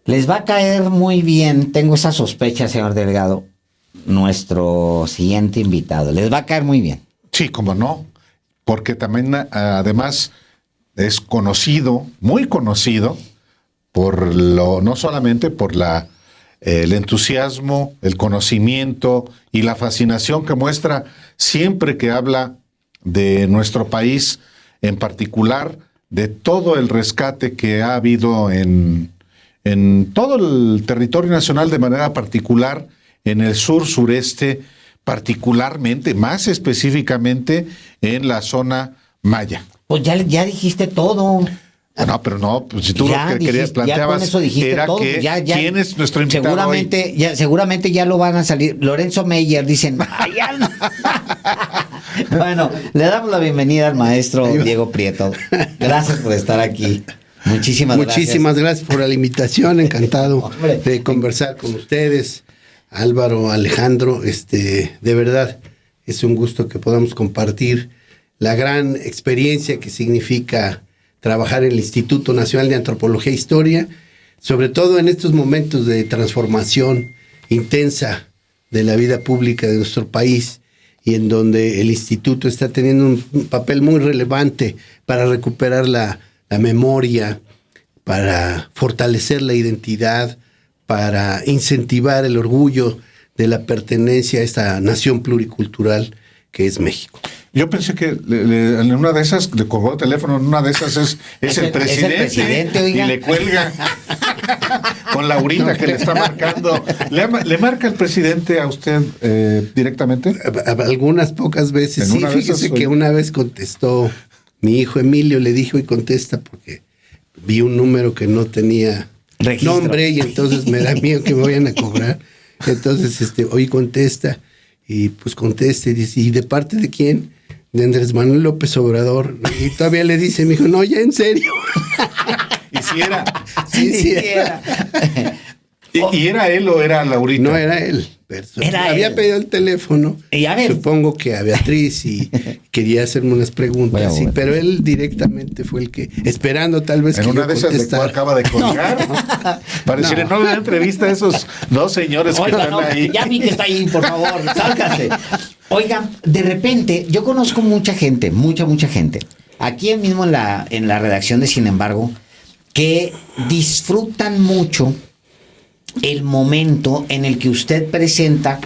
Les va a caer muy bien, tengo esa sospecha, señor Delgado, nuestro siguiente invitado. Les va a caer muy bien. Sí, cómo no, porque también además es conocido, muy conocido, no solamente por el entusiasmo, el conocimiento y la fascinación que muestra siempre que habla de nuestro país, en particular de todo el rescate que ha habido en todo el territorio nacional, de manera particular en el sur-sureste, particularmente, más específicamente en la zona maya. Pues ya dijiste todo. No, pero no, pues si tú Ya lo que querías planteabas era todo, que quién es nuestro invitado seguramente ya lo van a salir. Lorenzo Meyer, dicen. Bueno, le damos la bienvenida al maestro Diego Prieto. Gracias por estar aquí. Muchísimas gracias por la invitación. Encantado de conversar con ustedes, Álvaro, Alejandro. De verdad, es un gusto que podamos compartir la gran experiencia que significa trabajar en el Instituto Nacional de Antropología e Historia, sobre todo en estos momentos de transformación intensa de la vida pública de nuestro país, y en donde el instituto está teniendo un papel muy relevante para recuperar la memoria, para fortalecer la identidad, para incentivar el orgullo de la pertenencia a esta nación pluricultural que es México. Yo pensé que en una de esas, le colgó el teléfono, en una de esas es el presidente, oiga. Y le cuelga con Laurita que le está marcando. ¿Le marca el presidente a usted directamente? Algunas pocas veces, sí. Fíjese que una vez contestó mi hijo Emilio, le dijo y contesta porque vi un número que no tenía registro, nombre, y entonces me da miedo que me vayan a cobrar. Entonces, hoy contesta, y pues contesta y dice, ¿y de parte de quién? De Andrés Manuel López Obrador. Y todavía le dice, mi hijo, no, ya en serio. ¿Y si era? Sí era. ¿Y era él o era Laurita? No, era él. Había pedido el teléfono, supongo que a Beatriz, y quería hacerme unas preguntas, bueno. Pero él directamente fue el que, esperando tal vez en que una de esas le acaba de colgar, ¿no? Para decirle, no le da entrevista a esos dos señores que están ahí. Ya vi que está ahí, por favor, sálgase. Oiga, de repente, yo conozco mucha gente, mucha gente, aquí mismo en la redacción de Sin Embargo, que disfrutan mucho el momento en el que usted presenta,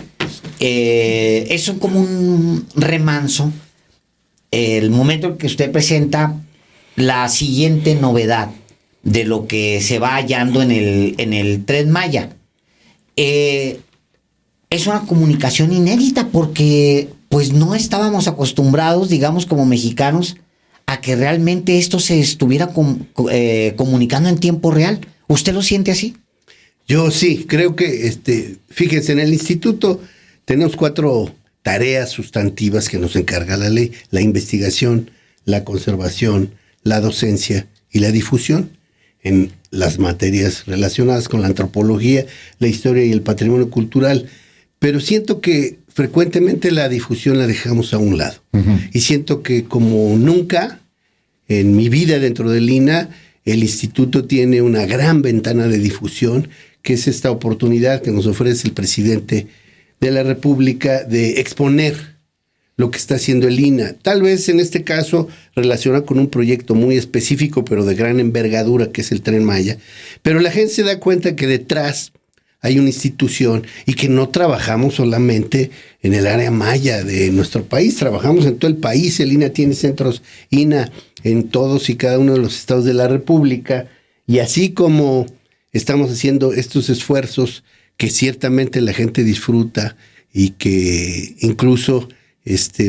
es como un remanso, el momento en que usted presenta la siguiente novedad de lo que se va hallando en el Tren Maya. Es una comunicación inédita porque pues no estábamos acostumbrados, digamos, como mexicanos, a que realmente esto se estuviera comunicando en tiempo real. ¿Usted lo siente así? Yo sí, creo que, fíjense, en el instituto tenemos 4 tareas sustantivas que nos encarga la ley: la investigación, la conservación, la docencia y la difusión en las materias relacionadas con la antropología, la historia y el patrimonio cultural. Pero siento que frecuentemente la difusión la dejamos a un lado. Uh-huh. Y siento que como nunca en mi vida dentro del INA, el instituto tiene una gran ventana de difusión, que es esta oportunidad que nos ofrece el presidente de la República de exponer lo que está haciendo el INA. Tal vez en este caso relaciona con un proyecto muy específico, pero de gran envergadura, que es el Tren Maya. Pero la gente se da cuenta que detrás hay una institución y que no trabajamos solamente en el área maya de nuestro país, trabajamos en todo el país. El INA tiene centros INA en todos y cada uno de los estados de la República, y así como estamos haciendo estos esfuerzos que ciertamente la gente disfruta y que incluso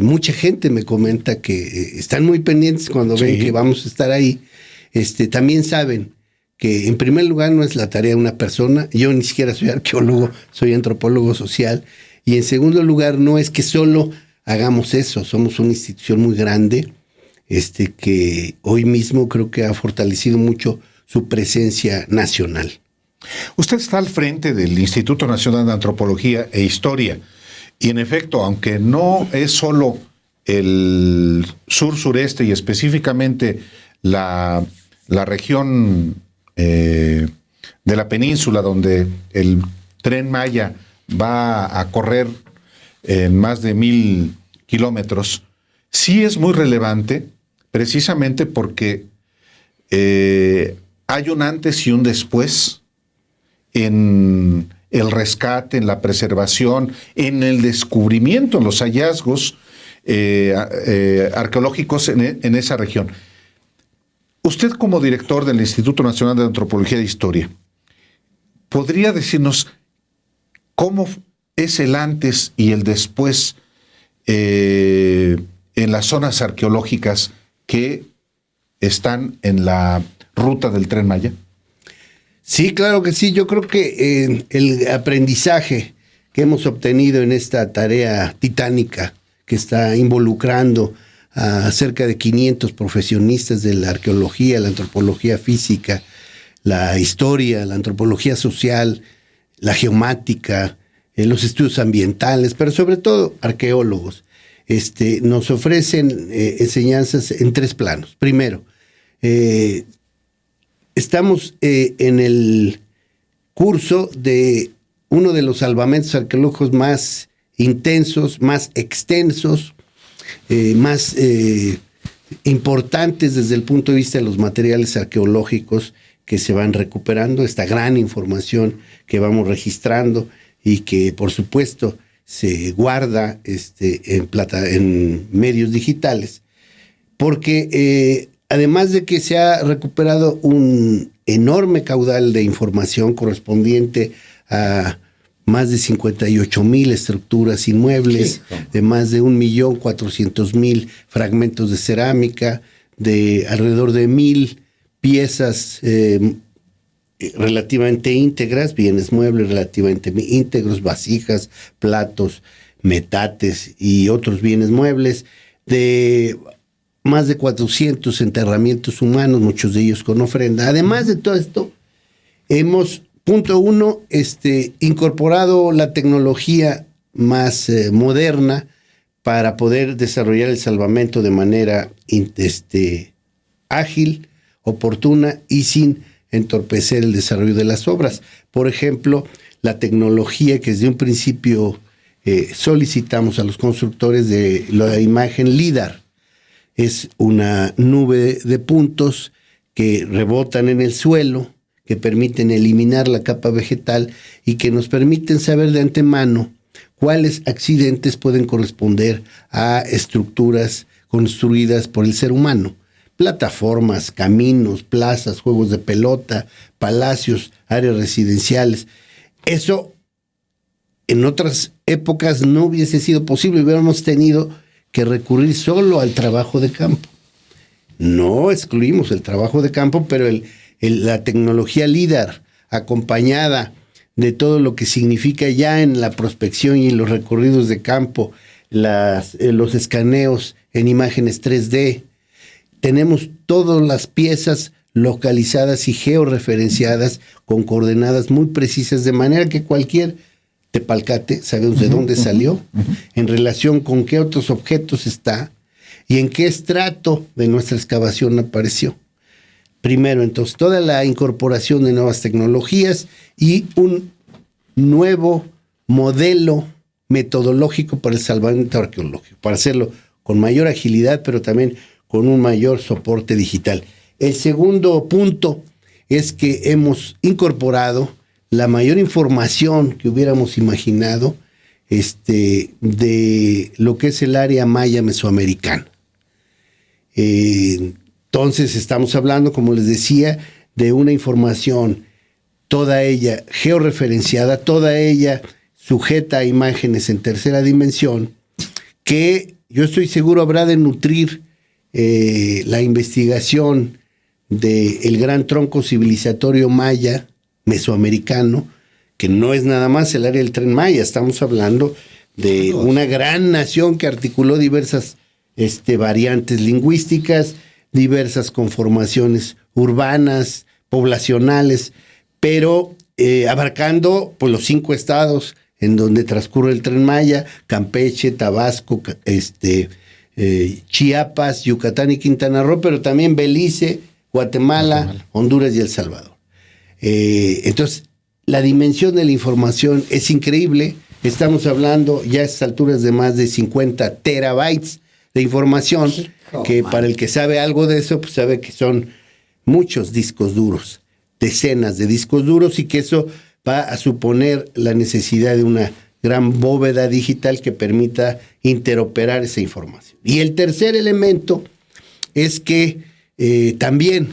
mucha gente me comenta que están muy pendientes cuando ven que vamos a estar ahí, también saben que en primer lugar no es la tarea de una persona. Yo ni siquiera soy arqueólogo, soy antropólogo social. Y en segundo lugar, no es que solo hagamos eso, somos una institución muy grande, que hoy mismo creo que ha fortalecido mucho su presencia nacional. Usted está al frente del Instituto Nacional de Antropología e Historia, y en efecto, aunque no es solo el sur-sureste y específicamente la región de la península, donde el Tren Maya va a correr en más de 1,000 kilómetros, sí es muy relevante, precisamente porque hay un antes y un después en el rescate, en la preservación, en el descubrimiento, en los hallazgos arqueológicos en esa región. Usted, como director del Instituto Nacional de Antropología e Historia, ¿podría decirnos cómo es el antes y el después en las zonas arqueológicas que están en la ruta del Tren Maya? Sí, claro que sí. Yo creo que el aprendizaje que hemos obtenido en esta tarea titánica que está involucrando a cerca de 500 profesionistas de la arqueología, la antropología física, la historia, la antropología social, la geomática, los estudios ambientales, pero sobre todo arqueólogos, nos ofrecen enseñanzas en 3 planos. Primero, estamos en el curso de uno de los salvamentos arqueológicos más intensos, más extensos, más importantes desde el punto de vista de los materiales arqueológicos que se van recuperando, esta gran información que vamos registrando y que por supuesto se guarda en medios digitales, porque además de que se ha recuperado un enorme caudal de información correspondiente a más de 58,000 estructuras inmuebles, sí, de más de 1,400,000 fragmentos de cerámica, de alrededor de 1,000 piezas relativamente íntegras, bienes muebles relativamente íntegros, vasijas, platos, metates y otros bienes muebles, de más de 400 enterramientos humanos, muchos de ellos con ofrenda. Además de todo esto, hemos, punto 1, incorporado la tecnología más moderna para poder desarrollar el salvamento de manera ágil, oportuna y sin entorpecer el desarrollo de las obras. Por ejemplo, la tecnología que desde un principio solicitamos a los constructores de la imagen LIDAR. Es una nube de puntos que rebotan en el suelo, que permiten eliminar la capa vegetal y que nos permiten saber de antemano cuáles accidentes pueden corresponder a estructuras construidas por el ser humano. Plataformas, caminos, plazas, juegos de pelota, palacios, áreas residenciales. Eso en otras épocas no hubiese sido posible, hubiéramos tenido que recurrir solo al trabajo de campo. No excluimos el trabajo de campo, pero la tecnología LIDAR, acompañada de todo lo que significa ya en la prospección y en los recorridos de campo, los escaneos en imágenes 3D, tenemos todas las piezas localizadas y georreferenciadas con coordenadas muy precisas, de manera que cualquier tepalcate sabemos de dónde salió, en relación con qué otros objetos está y en qué estrato de nuestra excavación apareció. Primero, entonces, toda la incorporación de nuevas tecnologías y un nuevo modelo metodológico para el salvamento arqueológico, para hacerlo con mayor agilidad, pero también con un mayor soporte digital. El segundo punto es que hemos incorporado la mayor información que hubiéramos imaginado de lo que es el área maya mesoamericana. Entonces estamos hablando, como les decía, de una información, toda ella georreferenciada, toda ella sujeta a imágenes en tercera dimensión, que yo estoy seguro habrá de nutrir la investigación del gran tronco civilizatorio maya mesoamericano, que no es nada más el área del Tren Maya, estamos hablando de una gran nación que articuló diversas variantes lingüísticas, diversas conformaciones urbanas, poblacionales, pero abarcando pues, los 5 estados en donde transcurre el Tren Maya: Campeche, Tabasco, Chiapas, Yucatán y Quintana Roo, pero también Belice, Guatemala, Honduras y El Salvador. Entonces, la dimensión de la información es increíble. Estamos hablando ya a estas alturas de más de 50 terabytes de información, que para el que sabe algo de eso, pues sabe que son muchos discos duros, decenas de discos duros, y que eso va a suponer la necesidad de una gran bóveda digital que permita interoperar esa información. Y el tercer elemento es que también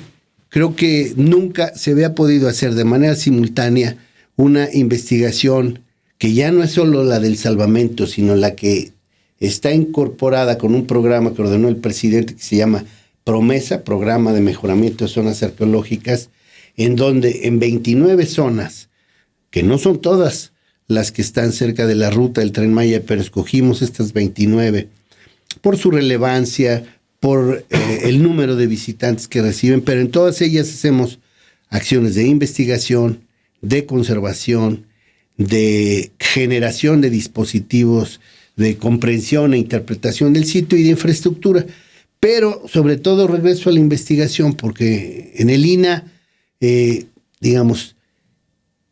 creo que nunca se había podido hacer de manera simultánea una investigación que ya no es solo la del salvamento, sino la que está incorporada con un programa que ordenó el presidente que se llama Promesa, Programa de Mejoramiento de Zonas Arqueológicas, en donde en 29 zonas, que no son todas las que están cerca de la ruta del Tren Maya, pero escogimos estas 29 por su relevancia, por el número de visitantes que reciben, pero en todas ellas hacemos acciones de investigación, de conservación, de generación de dispositivos de comprensión e interpretación del sitio y de infraestructura. Pero sobre todo regreso a la investigación, porque en el INAH, digamos,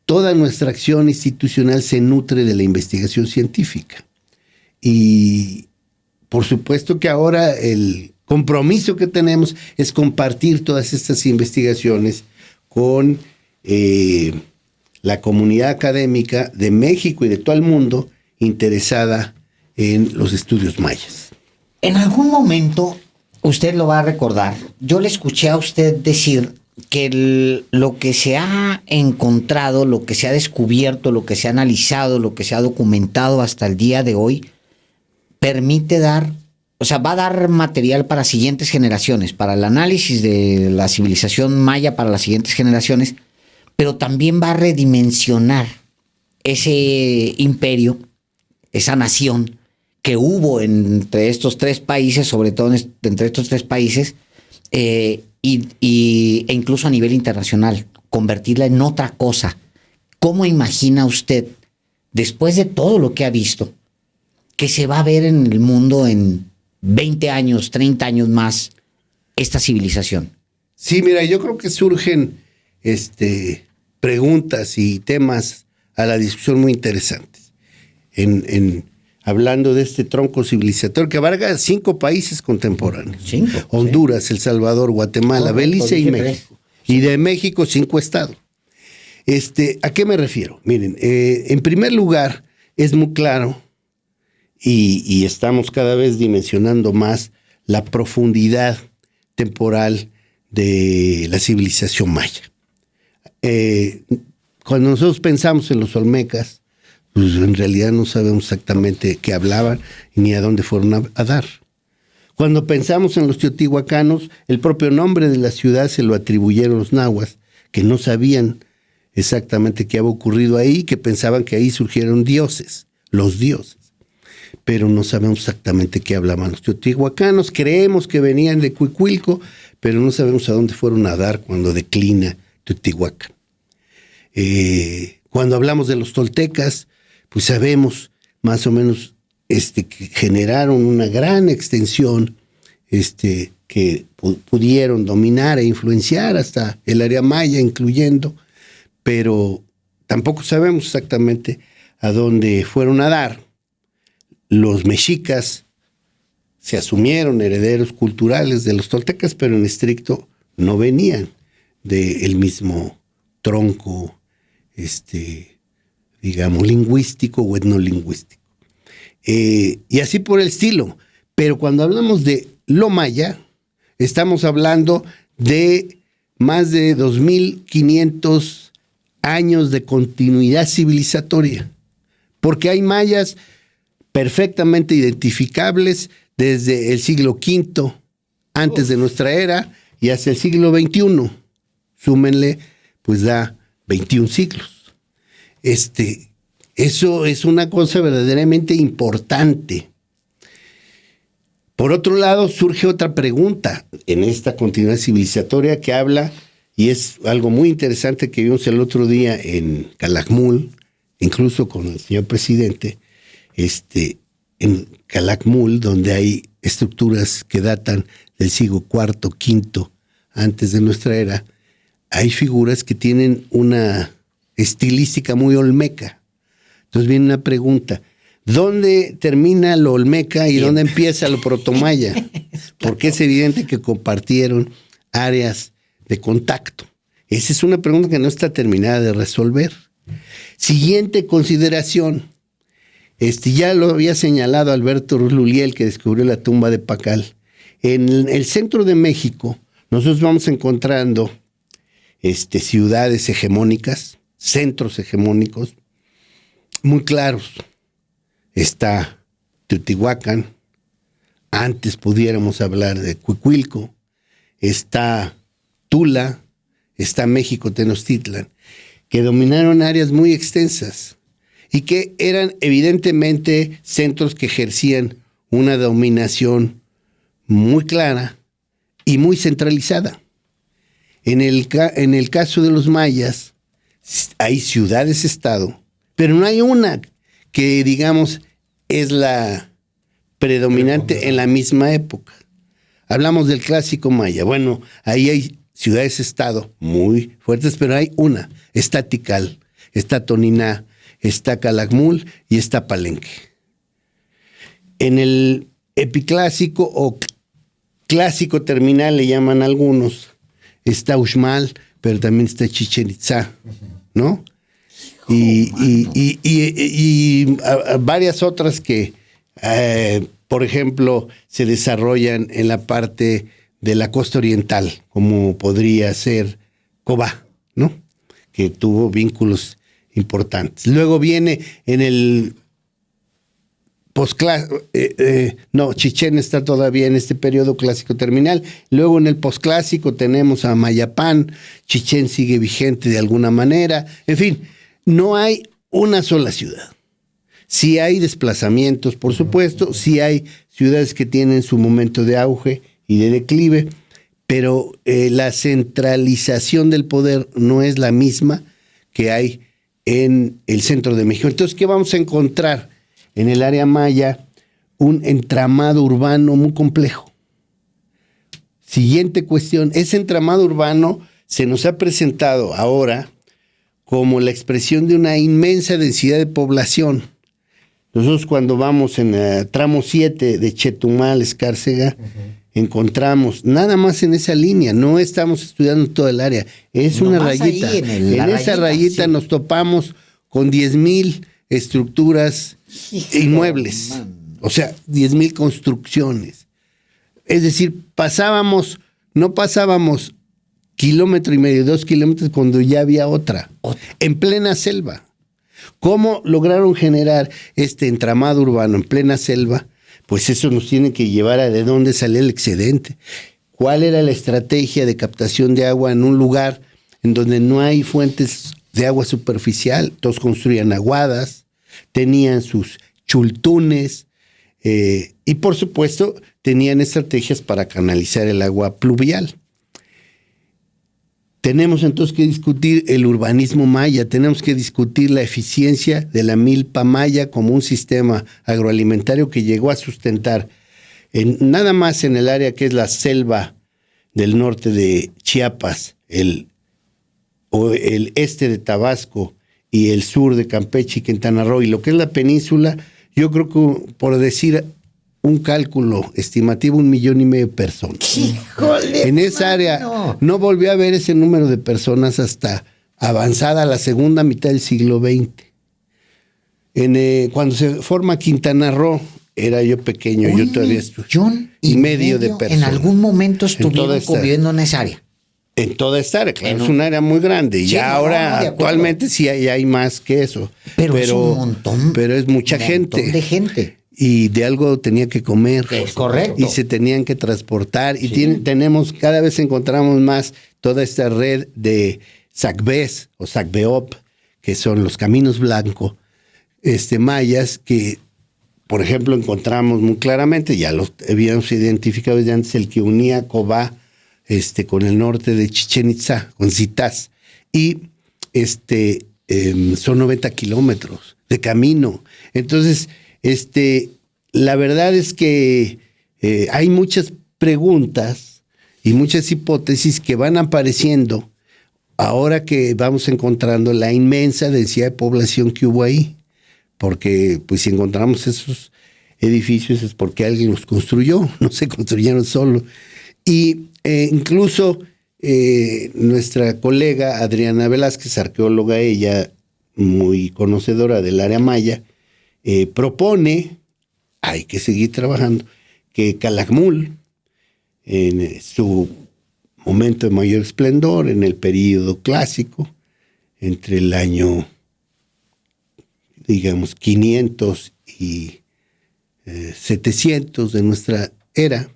toda nuestra acción institucional se nutre de la investigación científica. Y por supuesto que ahora el compromiso que tenemos es compartir todas estas investigaciones con la comunidad académica de México y de todo el mundo interesada en los estudios mayas. En algún momento, usted lo va a recordar, yo le escuché a usted decir que lo que se ha encontrado, lo que se ha descubierto, lo que se ha analizado, lo que se ha documentado hasta el día de hoy, permite dar, o sea, va a dar material para siguientes generaciones, para el análisis de la civilización maya para las siguientes generaciones, pero también va a redimensionar ese imperio, esa nación que hubo entre estos tres países, sobre todo entre estos tres países, e incluso a nivel internacional, convertirla en otra cosa. ¿Cómo imagina usted, después de todo lo que ha visto, que se va a ver en el mundo en 20 años, 30 años más, esta civilización? Sí, mira, yo creo que surgen preguntas y temas a la discusión muy interesantes. Hablando de este tronco civilizatorio que abarca 5 países contemporáneos. 5. Honduras, El Salvador, Guatemala, Correcto, Belice y dije México. 3. Y de México 5 estados. ¿A qué me refiero? Miren, en primer lugar, es muy claro y estamos cada vez dimensionando más la profundidad temporal de la civilización maya. Cuando nosotros pensamos en los olmecas, pues en realidad no sabemos exactamente qué hablaban ni a dónde fueron a dar. Cuando pensamos en los teotihuacanos, el propio nombre de la ciudad se lo atribuyeron los nahuas, que no sabían exactamente qué había ocurrido ahí, que pensaban que ahí surgieron dioses, los dioses. Pero no sabemos exactamente qué hablaban los teotihuacanos. Creemos que venían de Cuicuilco, pero no sabemos a dónde fueron a dar cuando declina Teotihuacán. Cuando hablamos de los toltecas, pues sabemos más o menos que generaron una gran extensión, que pudieron dominar e influenciar hasta el área maya, incluyendo, pero tampoco sabemos exactamente a dónde fueron a dar. Los mexicas se asumieron herederos culturales de los toltecas, pero en estricto no venían del mismo tronco, digamos, lingüístico o etnolingüístico. Y así por el estilo. Pero cuando hablamos de lo maya, estamos hablando de más de 2.500 años de continuidad civilizatoria. Porque hay mayas perfectamente identificables desde el siglo V antes de nuestra era y hasta el siglo XXI. Súmenle, pues da 21 siglos. Eso es una cosa verdaderamente importante. Por otro lado, surge otra pregunta en esta continuidad civilizatoria que habla, y es algo muy interesante que vimos el otro día en Calakmul, incluso con el señor presidente, en Calakmul, donde hay estructuras que datan del siglo IV, V antes de nuestra era, hay figuras que tienen una estilística muy olmeca. Entonces viene una pregunta: ¿dónde termina lo olmeca y dónde empieza lo protomaya? Porque es evidente que compartieron áreas de contacto. Esa es una pregunta que no está terminada de resolver. Siguiente consideración. Ya lo había señalado Alberto Ruliel, que descubrió la tumba de Pacal. En el centro de México, nosotros vamos encontrando ciudades hegemónicas, centros hegemónicos, muy claros. Está Teotihuacán, antes pudiéramos hablar de Cuicuilco, está Tula, está México Tenochtitlan, que dominaron áreas muy extensas y que eran evidentemente centros que ejercían una dominación muy clara y muy centralizada. En el caso de los mayas, hay ciudades-estado, pero no hay una que, digamos, es la predominante en la misma época. Hablamos del clásico maya. Bueno, ahí hay ciudades-estado muy fuertes, pero hay una. Está Tikal, está Toniná, está Calakmul y está Palenque. En el epiclásico o clásico terminal, le llaman algunos, está Uxmal, pero también está Chichén Itzá, ¿no? Y varias otras que, por ejemplo, se desarrollan en la parte de la costa oriental, como podría ser Cobá, ¿no? Que tuvo vínculos importantes. Luego viene en el Chichén está todavía en este periodo clásico terminal. Luego en el posclásico tenemos a Mayapán, Chichén sigue vigente de alguna manera. En fin, no hay una sola ciudad. Sí hay desplazamientos, por supuesto, sí hay ciudades que tienen su momento de auge y de declive, pero la centralización del poder no es la misma que hay en el centro de México. Entonces, ¿qué vamos a encontrar? En el área maya, un entramado urbano muy complejo. Siguiente cuestión, ese entramado urbano se nos ha presentado ahora como la expresión de una inmensa densidad de población. Nosotros cuando vamos en el tramo 7 de Chetumal, Escárcega, encontramos nada más en esa línea, no estamos estudiando toda el área, es una rayita. En esa rayita sí nos topamos con 10,000 estructuras inmuebles, o sea, 10,000 construcciones. Es decir, no pasábamos 1,5 kilómetros, 2 kilómetros cuando ya había otra, en plena selva. ¿Cómo lograron generar este entramado urbano en plena selva? Pues eso nos tiene que llevar a de dónde sale el excedente. ¿Cuál era la estrategia de captación de agua en un lugar en donde no hay fuentes de agua superficial? Todos construían aguadas, tenían sus chultunes y por supuesto tenían estrategias para canalizar el agua pluvial. Tenemos entonces que discutir el urbanismo maya, tenemos que discutir la eficiencia de la milpa maya como un sistema agroalimentario que llegó a sustentar nada más en el área que es la selva del norte de Chiapas, el este de Tabasco y el sur de Campeche y Quintana Roo, y lo que es la península, yo creo que por decir un cálculo estimativo, 1,5 millones de personas. ¡Híjole! En esa área no volvió a haber ese número de personas hasta avanzada la segunda mitad del siglo XX. Cuando se forma Quintana Roo, era yo pequeño, yo todavía estuve. 1,5 de personas. En algún momento estuvieron conviviendo en esa área. En toda esta área, claro, es un área muy grande. Y sí, ahora, actualmente sí hay más que eso. Pero es un montón. Pero es mucha gente. De gente. Y de algo tenía que comer. Es correcto. Y se tenían que transportar. Y cada vez encontramos más toda esta red de SACBES o SACBEOP, que son los caminos blancos, mayas, que, por ejemplo, encontramos muy claramente, ya los habíamos identificado desde antes, el que unía Cobá con el norte de Chichén Itzá, con Zitaz. Y son 90 kilómetros de camino. Entonces, la verdad es que hay muchas preguntas y muchas hipótesis que van apareciendo ahora que vamos encontrando la inmensa densidad de población que hubo ahí, porque pues si encontramos esos edificios es porque alguien los construyó, no se construyeron solos. Y incluso nuestra colega Adriana Velázquez, arqueóloga ella, muy conocedora del área maya, propone, hay que seguir trabajando, que Calakmul, en su momento de mayor esplendor, en el período clásico, entre el año, digamos, 500 y 700 de nuestra era,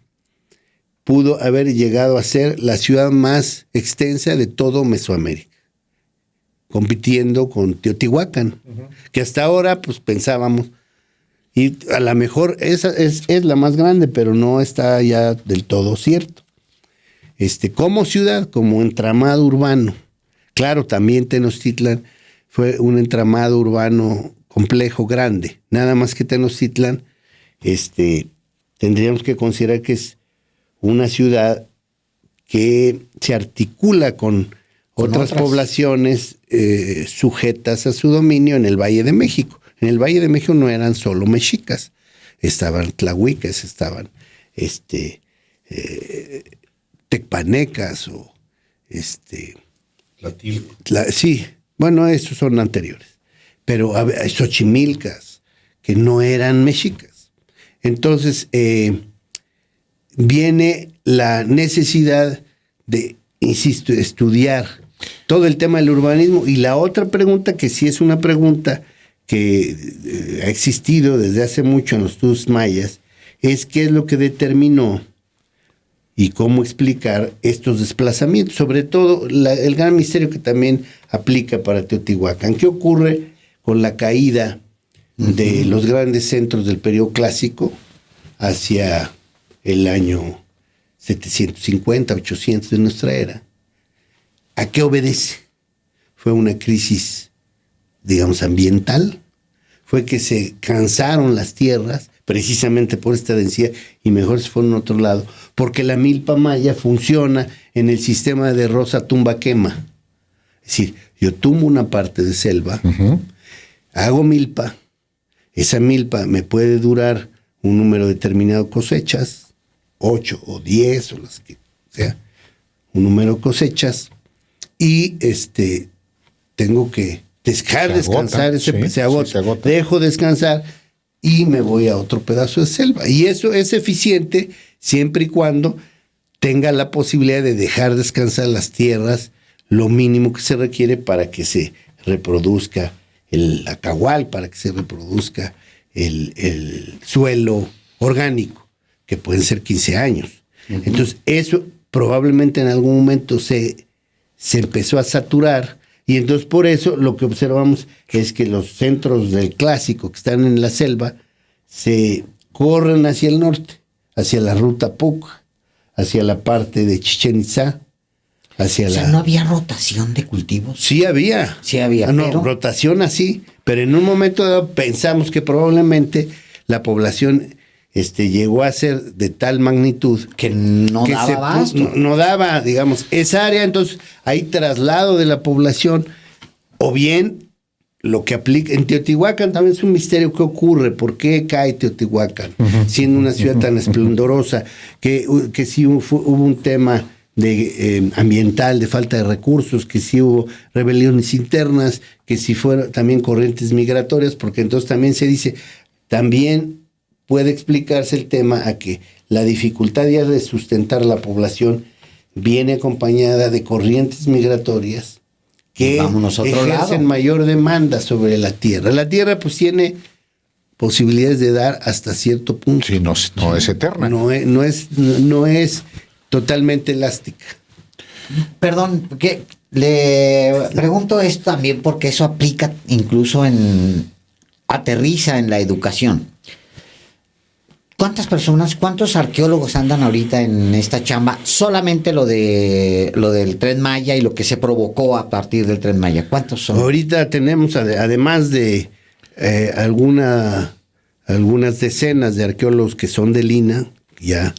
pudo haber llegado a ser la ciudad más extensa de todo Mesoamérica, compitiendo con Teotihuacán, que hasta ahora pues pensábamos, y a lo mejor esa es la más grande, pero no está ya del todo cierto. Como ciudad, como entramado urbano, claro, también Tenochtitlan fue un entramado urbano complejo, grande, nada más que Tenochtitlan, tendríamos que considerar que es una ciudad que se articula con otras poblaciones sujetas a su dominio en el Valle de México. En el Valle de México no eran solo mexicas, estaban tlahuicas, estaban tecpanecas o sí, bueno, esos son anteriores, pero xochimilcas que no eran mexicas. Entonces viene la necesidad de, insisto, estudiar todo el tema del urbanismo. Y la otra pregunta, que sí es una pregunta que ha existido desde hace mucho en los estudios mayas, es qué es lo que determinó y cómo explicar estos desplazamientos. Sobre todo, el gran misterio que también aplica para Teotihuacán. ¿Qué ocurre con la caída de los grandes centros del periodo clásico hacia el año 750, 800 de nuestra era? ¿A qué obedece? Fue una crisis, digamos, ambiental. Fue que se cansaron las tierras precisamente por esta densidad y mejor se fueron a otro lado, porque la milpa maya funciona en el sistema de rosa tumba quema. Es decir, yo tumbo una parte de selva, hago milpa, esa milpa me puede durar un número determinado de cosechas, 8 o 10 o las que sea, un número de cosechas, y tengo que dejar descansar, se agota, dejo descansar y me voy a otro pedazo de selva. Y eso es eficiente siempre y cuando tenga la posibilidad de dejar descansar las tierras lo mínimo que se requiere para que se reproduzca el acahual, para que se reproduzca el suelo orgánico, que pueden ser 15 años. Entonces, eso probablemente en algún momento se empezó a saturar, y entonces por eso lo que observamos es que los centros del clásico que están en la selva se corren hacia el norte, hacia la ruta Puc, hacia la parte de Chichén Itzá, hacia ¿no había rotación de cultivos? Sí había. Sí había, no, rotación así, pero en un momento dado pensamos que probablemente la población llegó a ser de tal magnitud que no daba abasto. No daba, digamos, esa área. Entonces hay traslado de la población, o bien lo que aplica en Teotihuacán. También es un misterio qué ocurre, por qué cae Teotihuacán, siendo una ciudad tan esplendorosa, que sí hubo un tema de ambiental, de falta de recursos, que sí hubo rebeliones internas, que sí fueron también corrientes migratorias, porque entonces también se dice, también puede explicarse el tema a que la dificultad ya de sustentar la población viene acompañada de corrientes migratorias que ejercen mayor demanda sobre la tierra. La tierra pues tiene posibilidades de dar hasta cierto punto. Sí, no es eterna. No es totalmente elástica. Perdón, que le pregunto esto también porque eso aplica incluso aterriza en la educación. ¿Cuántas personas, cuántos arqueólogos andan ahorita en esta chamba? Solamente lo del Tren Maya y lo que se provocó a partir del Tren Maya. ¿Cuántos son? Ahorita tenemos, además de algunas decenas de arqueólogos que son del INAH, ya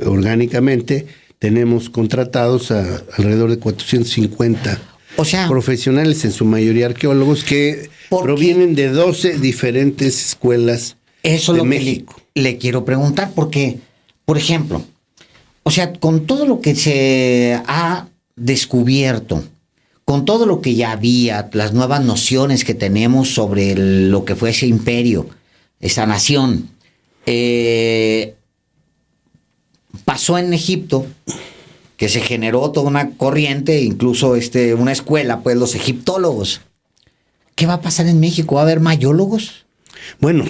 orgánicamente, tenemos contratados a alrededor de 450 O sea, profesionales, en su mayoría arqueólogos, que ¿por qué? provienen de 12 diferentes escuelas eso de es lo México. que le quiero preguntar, porque, por ejemplo, o sea, con todo lo que se ha descubierto, con todo lo que ya había, las nuevas nociones que tenemos sobre lo que fue ese imperio, esa nación, pasó en Egipto, que se generó toda una corriente, incluso una escuela, pues los egiptólogos. ¿Qué va a pasar en México? ¿Va a haber mayólogos? Bueno,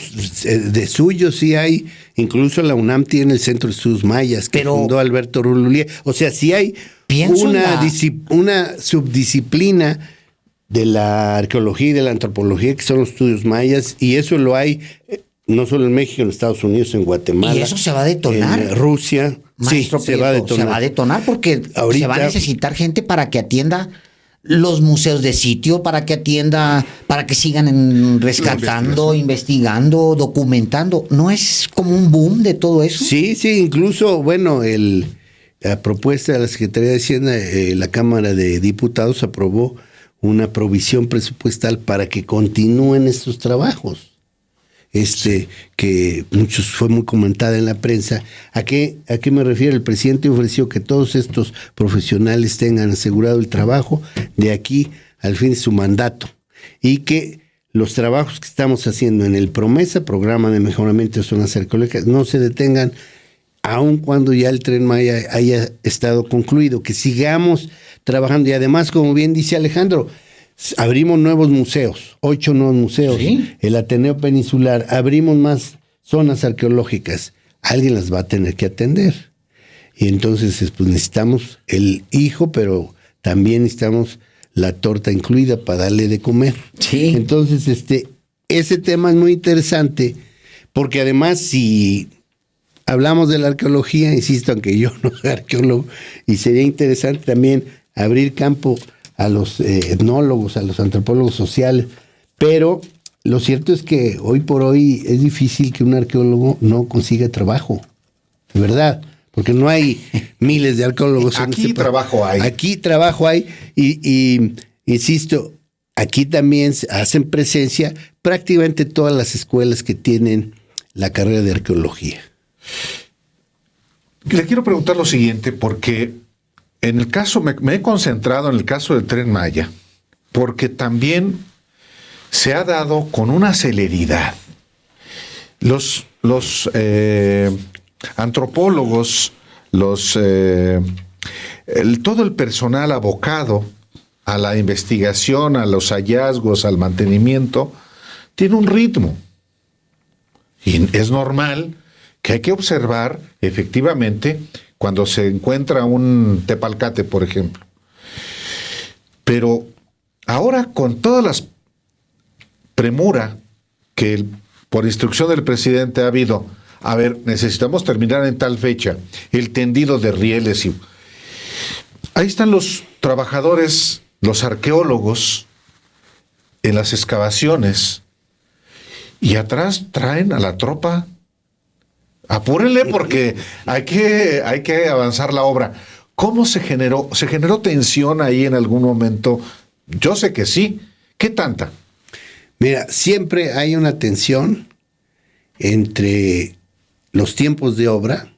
de suyo sí hay, incluso la UNAM tiene el Centro de Estudios Mayas, que Pero- fundó Alberto Rululié. O sea, sí hay Pienso en una subdisciplina de la arqueología y de la antropología, que son los estudios mayas, y eso lo hay no solo en México, en Estados Unidos, en Guatemala. Y eso se va a detonar. En Rusia. Maestro Sí, se va a Prieto, detonar. se va a detonar porque Ahorita- se va a necesitar gente para que atienda los museos de sitio, para que atienda, para que sigan rescatando, investigando, documentando. ¿No es como un boom de todo eso? Sí, sí, incluso, bueno, la propuesta de la Secretaría de Hacienda, la Cámara de Diputados aprobó una provisión presupuestal para que continúen estos trabajos. Que muchos fue muy comentada en la prensa. ¿A qué me refiero? El presidente ofreció que todos estos profesionales tengan asegurado el trabajo de aquí al fin de su mandato y que los trabajos que estamos haciendo en el Promesa, Programa de Mejoramiento de Zonas Arqueológicas, no se detengan aun cuando ya el Tren Maya haya estado concluido, que sigamos trabajando. Y además, como bien dice Alejandro, abrimos nuevos museos, 8 nuevos museos, Sí. el Ateneo Peninsular, abrimos más zonas arqueológicas, alguien las va a tener que atender. Y entonces pues, necesitamos el hijo, pero también necesitamos la torta incluida para darle de comer. Sí. Entonces, ese tema es muy interesante, porque además si hablamos de la arqueología, insisto, aunque yo no soy arqueólogo, y sería interesante también abrir campo a los etnólogos, a los antropólogos sociales, pero lo cierto es que hoy por hoy es difícil que un arqueólogo no consiga trabajo, de verdad, porque no hay miles de arqueólogos. en Aquí este país. trabajo hay. Aquí trabajo hay y insisto, aquí también hacen presencia prácticamente todas las escuelas que tienen la carrera de arqueología. Le quiero preguntar lo siguiente, porque en el caso, me he concentrado en el caso del Tren Maya, porque también se ha dado con una celeridad. Los antropólogos, todo el personal abocado a la investigación, a los hallazgos, al mantenimiento, tiene un ritmo. Y es normal que hay que observar efectivamente cuando se encuentra un tepalcate, por ejemplo. Pero ahora con todas las premura que por instrucción del presidente ha habido, a ver, necesitamos terminar en tal fecha, el tendido de rieles. Ahí están los trabajadores, los arqueólogos en las excavaciones y atrás traen a la tropa. Apúrenle porque hay que avanzar la obra. ¿Cómo se generó? ¿Se generó tensión ahí en algún momento? Yo sé que sí. ¿Qué tanta? Mira, siempre hay una tensión entre los tiempos de obra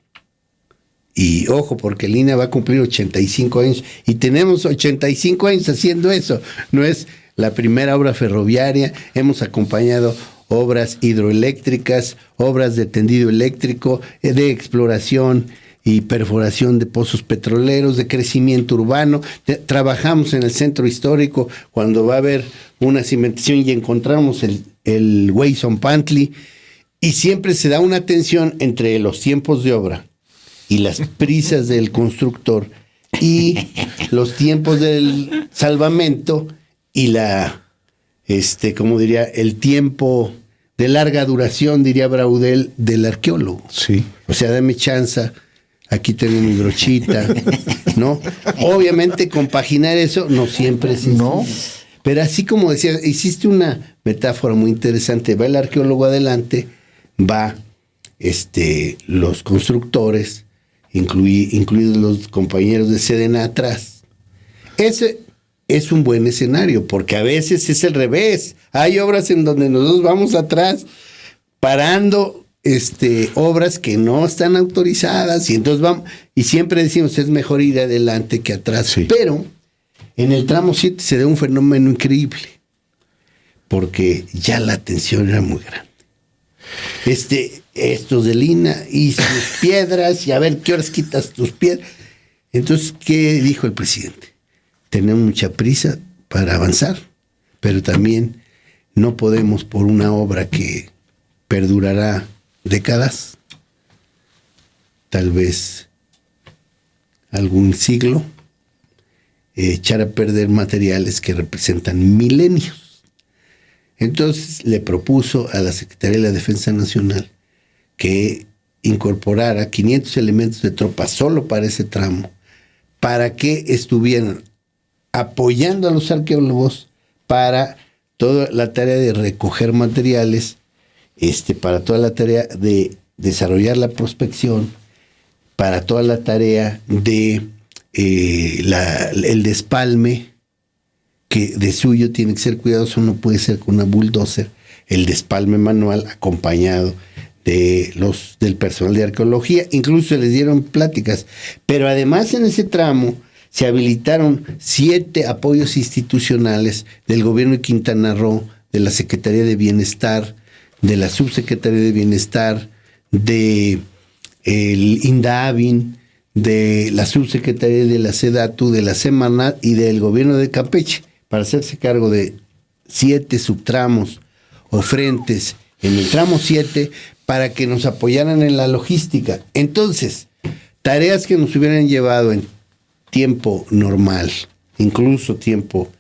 y, ojo, porque el INAH va a cumplir 85 años y tenemos 85 años haciendo eso. No es la primera obra ferroviaria, hemos acompañado obras hidroeléctricas, obras de tendido eléctrico, de exploración y perforación de pozos petroleros, de crecimiento urbano. Trabajamos en el centro histórico cuando va a haber una cimentación y encontramos el Hueyzompantli, y siempre se da una tensión entre los tiempos de obra y las prisas del constructor y los tiempos del salvamento y ¿cómo diría? El tiempo de larga duración, diría Braudel, del arqueólogo. Sí. O sea, dame chance, aquí tengo mi brochita, ¿no? Obviamente compaginar eso no siempre es No. Pero así como decía, hiciste una metáfora muy interesante. Va el arqueólogo adelante, va los constructores incluidos los compañeros de Sedena atrás. Ese es un buen escenario, porque a veces es el revés. Hay obras en donde nosotros vamos atrás parando obras que no están autorizadas, y entonces vamos, y siempre decimos es mejor ir adelante que atrás. Sí. Pero en el tramo 7 se da un fenómeno increíble, porque ya la tensión era muy grande. Estos de Lina y sus piedras, y a ver qué horas quitas tus piedras. Entonces, ¿qué dijo el presidente? Tenemos mucha prisa para avanzar, pero también no podemos, por una obra que perdurará décadas, tal vez algún siglo, echar a perder materiales que representan milenios. Entonces le propuso a la Secretaría de la Defensa Nacional que incorporara 500 elementos de tropa solo para ese tramo, para que estuvieran apoyando a los arqueólogos para toda la tarea de recoger materiales, para toda la tarea de desarrollar la prospección, para toda la tarea de el despalme, que de suyo tiene que ser cuidadoso, no puede ser con una bulldozer, el despalme manual acompañado del personal de arqueología. Incluso se les dieron pláticas, pero además en ese tramo se habilitaron 7 apoyos institucionales del gobierno de Quintana Roo, de la Secretaría de Bienestar, de la Subsecretaría de Bienestar, de el INDAVIN, de la Subsecretaría de la SEDATU, de la Semarnat y del gobierno de Campeche, para hacerse cargo de 7 subtramos o frentes en el tramo 7 para que nos apoyaran en la logística. Entonces, tareas que nos hubieran llevado en tiempo normal, incluso tiempo,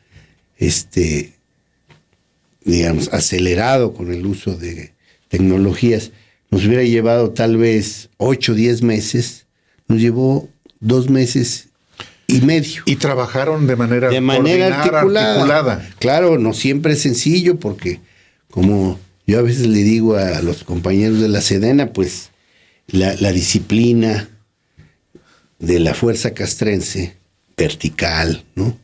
digamos, acelerado con el uso de tecnologías, nos hubiera llevado tal vez 8 o 10 meses, nos llevó 2 meses y medio. Y trabajaron de manera articulada. Claro, no siempre es sencillo, porque como yo a veces le digo a los compañeros de la Sedena, pues la disciplina de la fuerza castrense, vertical, ¿no?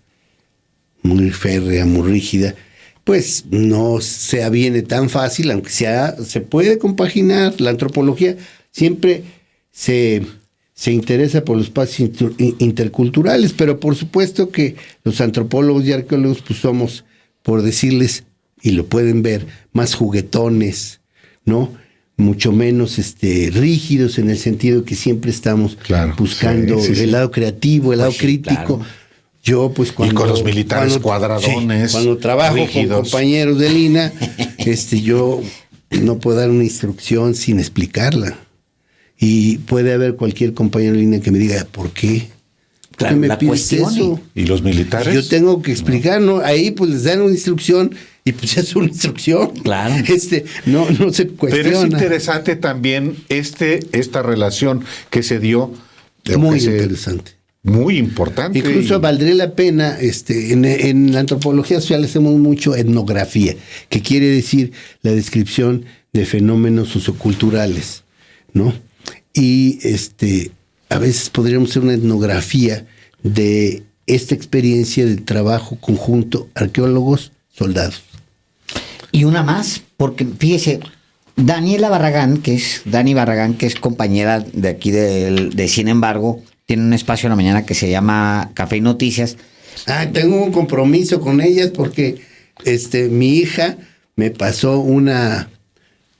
Muy férrea, muy rígida, pues no se aviene tan fácil, aunque se puede compaginar. La antropología siempre se interesa por los espacios interculturales, pero por supuesto que los antropólogos y arqueólogos pues somos, por decirles, y lo pueden ver, más juguetones, ¿no? Mucho menos rígidos, en el sentido que siempre estamos buscando el lado creativo, el lado crítico. Claro. Yo, pues, y con los militares cuadradones. Cuando trabajo rígidos con compañeros de Lina, yo no puedo dar una instrucción sin explicarla. Y puede haber cualquier compañero de Lina que me diga, ¿por qué? ¿Por qué me pides eso? ¿Y los militares? Yo tengo que explicar, ¿no? Ahí pues les dan una instrucción y pues es una instrucción. Claro. No se cuestiona. Pero es interesante también esta relación que se dio. Muy interesante. Muy importante. Incluso valdría la pena, en la antropología social hacemos mucho etnografía, que quiere decir la descripción de fenómenos socioculturales, ¿no? Y a veces podríamos hacer una etnografía de esta experiencia de trabajo conjunto, arqueólogos, soldados. Y una más, porque fíjese, Dani Barragán, que es compañera de aquí de Sin Embargo, tiene un espacio en la mañana que se llama Café y Noticias. Tengo un compromiso con ellas porque mi hija me pasó una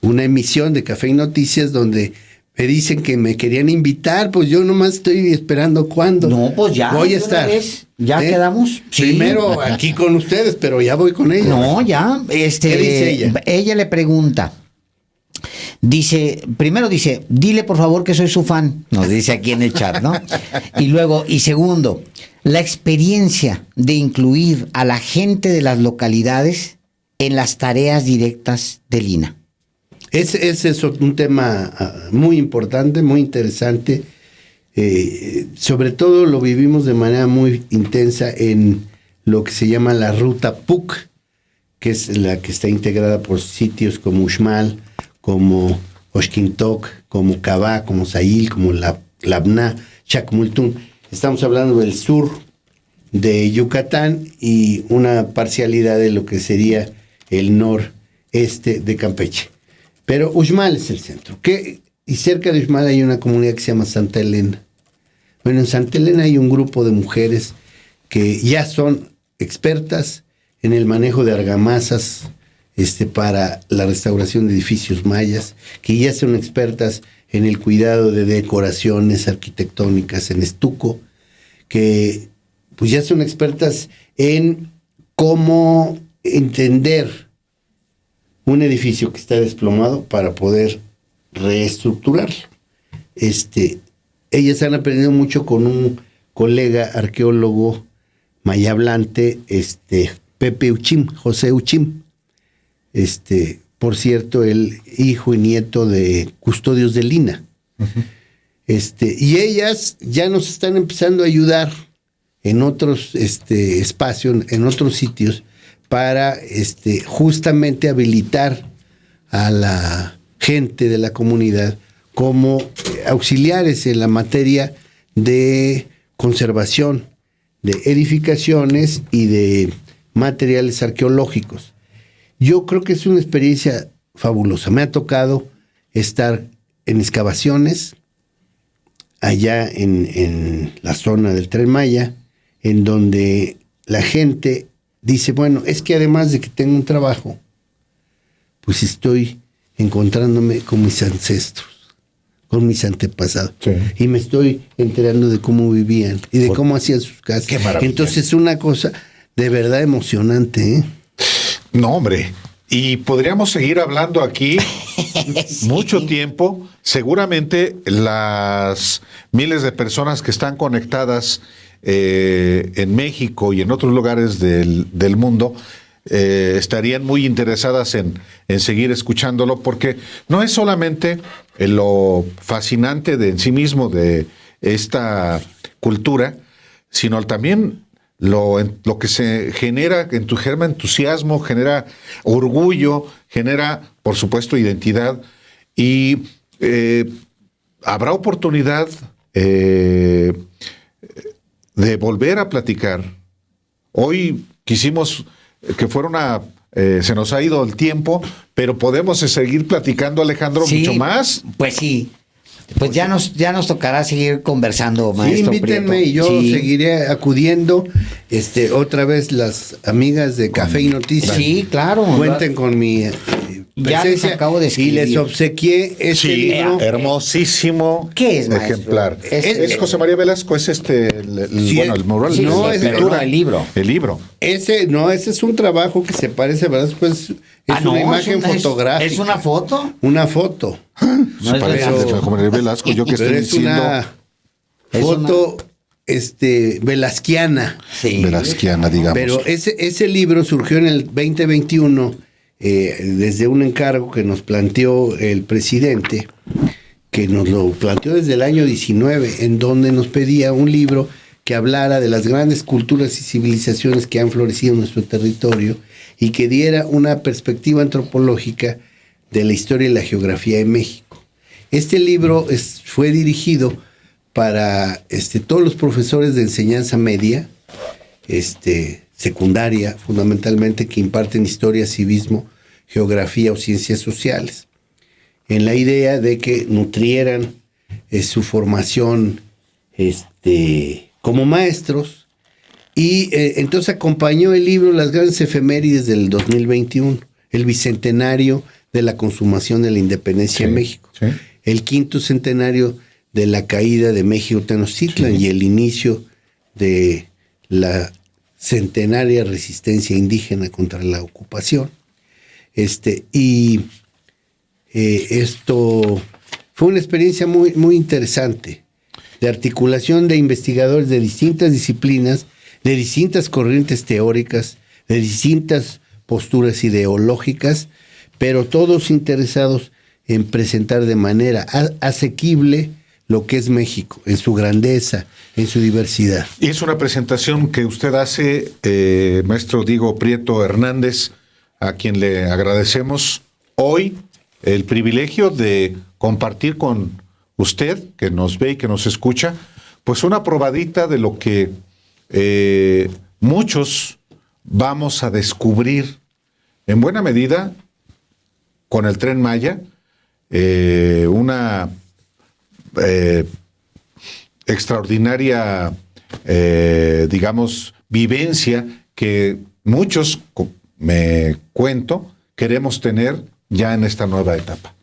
emisión de Café y Noticias donde me dicen que me querían invitar, pues yo nomás estoy esperando cuándo. No, pues ya. Voy a estar. ¿Ya quedamos? Sí. Primero aquí con ustedes, pero ya voy con ella. No, ya. ¿Qué dice ella? Ella le pregunta. Primero dice, dile por favor que soy su fan, nos dice aquí en el chat, ¿no? Y segundo, la experiencia de incluir a la gente de las localidades en las tareas directas de Lina. Ese es un tema muy importante, muy interesante. Sobre todo lo vivimos de manera muy intensa en lo que se llama la ruta PUC, que es la que está integrada por sitios como Uxmal, como Oxquintoc, como Cabá, como Sayil, como La Labná, Chacmultún. Estamos hablando del sur de Yucatán y una parcialidad de lo que sería el noreste de Campeche. Pero Uxmal es el centro. Y cerca de Uxmal hay una comunidad que se llama Santa Elena. Bueno, en Santa Elena hay un grupo de mujeres que ya son expertas en el manejo de argamasas para la restauración de edificios mayas, que ya son expertas en el cuidado de decoraciones arquitectónicas en estuco, que pues ya son expertas en cómo entender un edificio que está desplomado para poder reestructurarlo. Ellas han aprendido mucho con un colega arqueólogo mayahablante, Pepe Uchim, José Uchim. Por cierto, el hijo y nieto de Custodios de Lina. Uh-huh. Y ellas ya nos están empezando a ayudar en otros espacios, en otros sitios, para justamente habilitar a la gente de la comunidad como auxiliares en la materia de conservación de edificaciones y de materiales arqueológicos. Yo creo que es una experiencia fabulosa. Me ha tocado estar en excavaciones allá en la zona del Tren Maya, en donde la gente dice, bueno, es que además de que tengo un trabajo, pues estoy encontrándome con mis ancestros, con mis antepasados. Sí. Y me estoy enterando de cómo vivían y de cómo hacían sus casas. Qué maravilla. Entonces es una cosa de verdad emocionante, ¿eh? No, hombre. Y podríamos seguir hablando aquí sí. Mucho tiempo. Seguramente las miles de personas que están conectadas en México y en otros lugares del mundo estarían muy interesadas en seguir escuchándolo, porque no es solamente lo fascinante en sí mismo de esta cultura, sino también lo que se genera entusiasmo, genera orgullo, genera, por supuesto, identidad. Y habrá oportunidad de volver a platicar. Hoy quisimos que fuera se nos ha ido el tiempo, pero podemos seguir platicando, Alejandro, sí, mucho más. Pues sí. Pues ya nos tocará seguir conversando, maestro. Sí, invítenme Prieto. Y yo seguiré acudiendo. Otra vez las amigas de Café y Noticias. Sí, claro. Cuenten con mi ya les acabo de escribir. Y les obsequié libro. Hermosísimo. ¿Qué es, maestro?Ejemplar. Es José María Velasco, es el mural. Sí, no, es el libro. El libro. Ese es un trabajo que se parece a Velasco, es una imagen fotográfica. ¿Es una foto? Una foto. No es Velasco. Velasco, yo que estoy diciendo. Una foto velasquiana. Sí. Velasquiana, digamos. Pero ese libro surgió en el 2021 desde un encargo que nos planteó el presidente, que nos lo planteó desde el año 19, en donde nos pedía un libro que hablara de las grandes culturas y civilizaciones que han florecido en nuestro territorio y que diera una perspectiva antropológica de la historia y la geografía de México. Este libro fue dirigido para todos los profesores de enseñanza media, secundaria, fundamentalmente, que imparten historia, civismo, geografía o ciencias sociales, en la idea de que nutrieran su formación como maestros. Y entonces acompañó el libro las grandes efemérides del 2021, el bicentenario de la consumación de la independencia en México, el 5º centenario de la caída de México Tenochtitlan y el inicio de la centenaria resistencia indígena contra la ocupación. Esto fue una experiencia muy, muy interesante de articulación de investigadores de distintas disciplinas, de distintas corrientes teóricas, de distintas posturas ideológicas, pero todos interesados en presentar de manera asequible lo que es México, en su grandeza, en su diversidad. Y es una presentación que usted hace, maestro Diego Prieto Hernández, a quien le agradecemos hoy el privilegio de compartir con usted que nos ve y que nos escucha, pues una probadita de lo que muchos vamos a descubrir en buena medida con el Tren Maya, una extraordinaria, digamos, vivencia que muchos, me cuento, queremos tener ya en esta nueva etapa.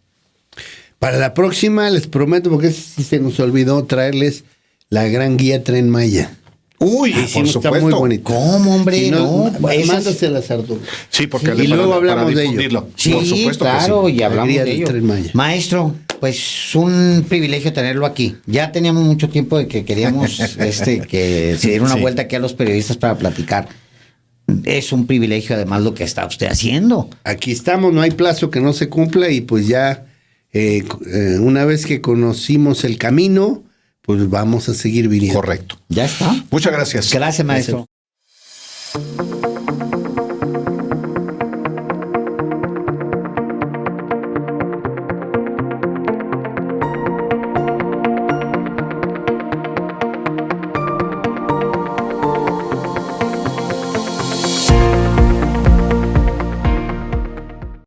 Para la próxima les prometo, porque sí se nos olvidó traerles la gran guía Tren Maya. Uy, Sí, por está supuesto. muy bonito. ¿Cómo, hombre? Si no, mándaselas, Arturo. Sí, porque Y luego hablamos de ello. difundirlo. Sí, Por supuesto claro, que sí. y hablamos guía de del ello. Tren Maya. Maestro, pues un privilegio tenerlo aquí. Ya teníamos mucho tiempo de que queríamos que se diera una Sí. vuelta aquí a los periodistas para platicar. Es un privilegio además lo que está usted haciendo. Aquí estamos, no hay plazo que no se cumpla y pues ya una vez que conocimos el camino, pues vamos a seguir viniendo. Correcto. Ya está. Muchas gracias. Gracias, maestro.